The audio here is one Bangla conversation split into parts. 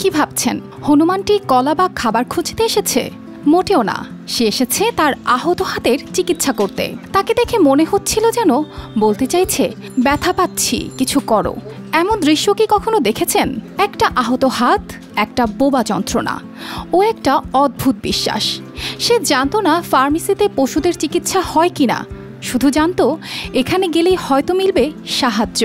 কি ভাবছেন হনুমানটি কলা বা খাবার খুঁজতে এসেছে? মোটেও না, সে এসেছে তার আহত হাতের চিকিৎসা করতে। তাকে দেখে মনে হচ্ছিল যেন বলতে চাইছে, ব্যথা পাচ্ছি, কিছু করো। এমন দৃশ্য কি কখনো দেখেছেন? একটা আহত হাত, একটা বোবা যন্ত্রণা ও একটা অদ্ভুত বিশ্বাস। সে জানতো না ফার্মেসিতে পশুদের চিকিৎসা হয় কিনা, শুধু জানতো এখানে গেলেই হয়তো মিলবে সাহায্য।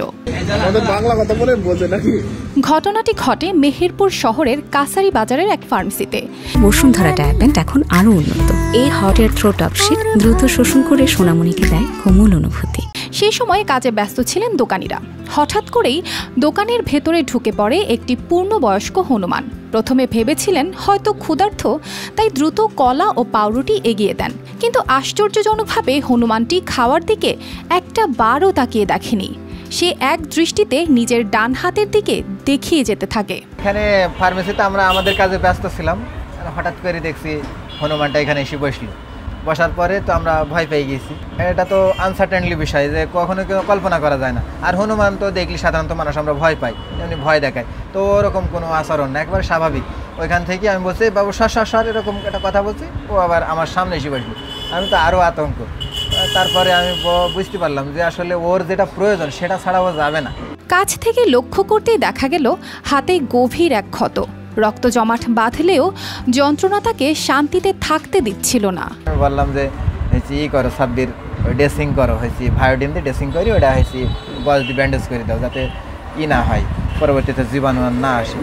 ঘটনাটি ঘটে মেহেরপুর শহরের কাছারি বাজারের এক ফার্মেসিতে। বসুন্ধরা ডায়াপেন্ট এখন আরো উন্নত। এই হট এয়ার থ্রো টপশিট দ্রুত শোষণ করে সোনামণিকে দেয় কোমল অনুভূতি। সেই সময় কাজে ব্যস্ত ছিলেন দোকানিরা। হঠাৎ করেই দোকানের ভেতরে ঢুকে পড়ে একটি পূর্ণবয়স্ক হনুমান। প্রথমে ভেবেছিলেন হয়তো ক্ষুধার্ত, তাই দ্রুত কলা ও পাউরুটি এগিয়ে দেন। কিন্তু আশ্চর্যজনকভাবে হনুমানটি খাওয়ার দিকে একটা বারও তাকিয়ে দেখেনি। সে এক দৃষ্টিতে নিজের ডান হাতের দিকে দেখিয়ে যেতে থাকে। এখানে ফার্মেসিতে আমরা আমাদের কাজে ব্যস্ত ছিলাম, হঠাৎ করে দেখছি হনুমানটা এখানে এসে বসল। বসার পরে তো আমরা ভয় পেয়ে গেছি। এটা তো আনসার্টেনলি বিষয়, যে কখনো কেউ কল্পনা করা যায় না। আর হনুমান তো দেখলে সাধারণত মানুষ আমরা ভয় পাই, এমনি ভয় দেখায়, তো ওরকম কোনো আচরণ না, একবারে স্বাভাবিক। ওইখান থেকে আমি বলছি, বাবু সর এরকম একটা কথা বলছি, ও আবার আমার সামনে এসে বসলো। আমি তো আরও আতঙ্ক। তারপরে আমি বুঝতে পারলাম যে আসলে ওর যেটা প্রয়োজন সেটা ছাড়াও যাবে না। কাছ থেকে লক্ষ্য করতেই দেখা গেল হাতে গভীর এক ক্ষত। রক্ত জমাট বাঁধলেও যন্ত্রণা তাকে শান্তিতে থাকতে দিচ্ছিল না। বললাম যে ই করো, সাব্বির ড্রেসিং করো, হয়েছি ভায়োডিন দিয়ে ড্রেসিং করি, ওটা হয়েছি গজ দিয়ে ব্যান্ডেজ করে দাও, যাতে না হয়, পরবর্তীতে জীবাণু না আসে।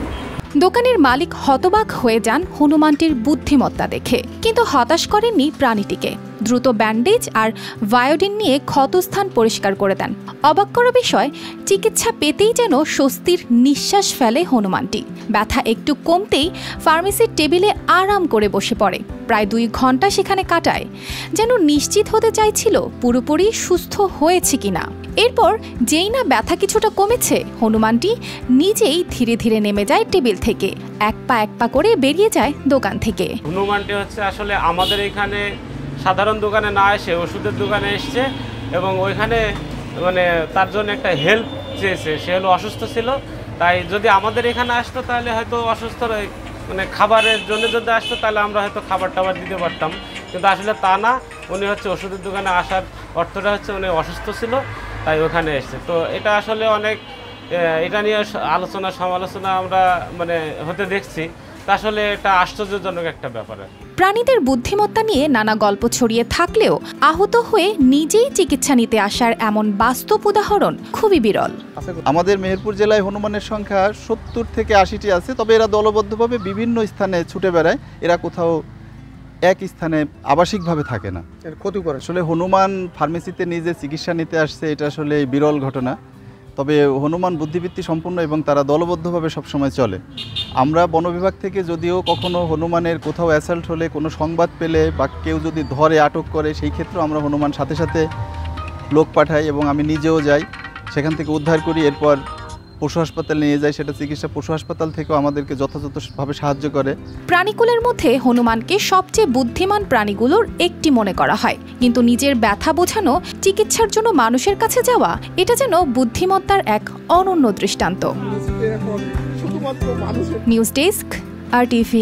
দোকানের মালিক হতবাক হয়ে যান হনুমানটির বুদ্ধিমত্তা দেখে, কিন্তু হতাশ করেননি প্রাণীটিকে। দ্রুত ব্যান্ডেজ আর ভায়োডিন নিয়ে ক্ষতস্থান পরিষ্কার করে দেন। অবাক করা বিষয়, চিকিৎসা পেতেই যেন স্বস্তির নিঃশ্বাস ফেলে হনুমানটি। ব্যথা একটু কমতেই ফার্মেসির টেবিলে আরাম করে বসে পড়ে। প্রায় 2 ঘন্টা সেখানে কাটায়, যেন নিশ্চিত হতে চাইছিল পুরোপুরি সুস্থ হয়েছে কিনা। এরপর যেই না ব্যথা কিছুটা কমেছে, হনুমানটি নিজেই ধীরে ধীরে নেমে যায় টেবিল থেকে, এক পা করে বেরিয়ে যায় দোকান থেকে। হনুমানটি হচ্ছে আসলে আমাদের এখানে সাধারণ দোকানে না এসে ওষুধের দোকানে এসছে, এবং ওইখানে মানে তার জন্য একটা হেল্প চেয়েছে। সে হলো অসুস্থ ছিল, তাই যদি আমাদের এখানে আসতো তাহলে হয়তো অসুস্থ মানে খাবারের জন্য যদি আসতো তাহলে আমরা হয়তো খাবার টাবার দিতে পারতাম, কিন্তু আসলে তা না। উনি হচ্ছে ওষুধের দোকানে আসার অর্থটা হচ্ছে উনি অসুস্থ ছিল, তাই ওখানে এসছে। তো এটা আসলে অনেক এটা নিয়ে আলোচনা সমালোচনা আমরা মানে হতে দেখছি। আসলে এটা আশ্চর্যজনক একটা ব্যাপার। প্রাণীদের বুদ্ধিমত্তা নিয়ে নানা গল্প ছড়িয়ে থাকলেও আহত হয়ে নিজেই চিকিৎসা নিতে আসার এমন বাস্তব উদাহরণ খুবই বিরল। আমাদের মেহেরপুর জেলায় হনুমানের সংখ্যা 70 থেকে 80টি আছে, তবে এরা দলবদ্ধভাবে বিভিন্ন স্থানে ছুটে বেড়ায়। এরা কোথাও এক স্থানে আবাসিকভাবে থাকে না। ক্ষতি করে আসলে হনুমান ফার্মেসিতে নিজে চিকিৎসা নিতে আসছে, এটা আসলে বিরল ঘটনা। তবে হনুমান বুদ্ধিবৃত্তি সম্পন্ন এবং তারা দলবদ্ধভাবে সবসময় চলে। আমরা বন বিভাগ থেকে যদিও কখনো হনুমানের কোথাও অ্যাসাল্ট হলে কোনো সংবাদ পেলে বা কেউ যদি ধরে আটক করে, সেই ক্ষেত্রে আমরা হনুমান সাথে সাথে লোক পাঠাই এবং আমি নিজেও যাই, সেখান থেকে উদ্ধার করি, এরপর পশু হাসপাতালে নিয়ে যায়। সেটা চিকিৎসা পশু হাসপাতাল থেকেও আমাদেরকে যথাযথভাবে সাহায্য করে। প্রাণীকুলের মধ্যে হনুমানকে সবচেয়ে বুদ্ধিমান প্রাণীগুলোর একটি মনে করা হয়, কিন্তু নিজের ব্যথা বোঝানো, চিকিৎসার জন্য মানুষের কাছে যাওয়া, এটা যেন বুদ্ধিমত্তার এক অনন্য দৃষ্টান্ত। News desk, RTV।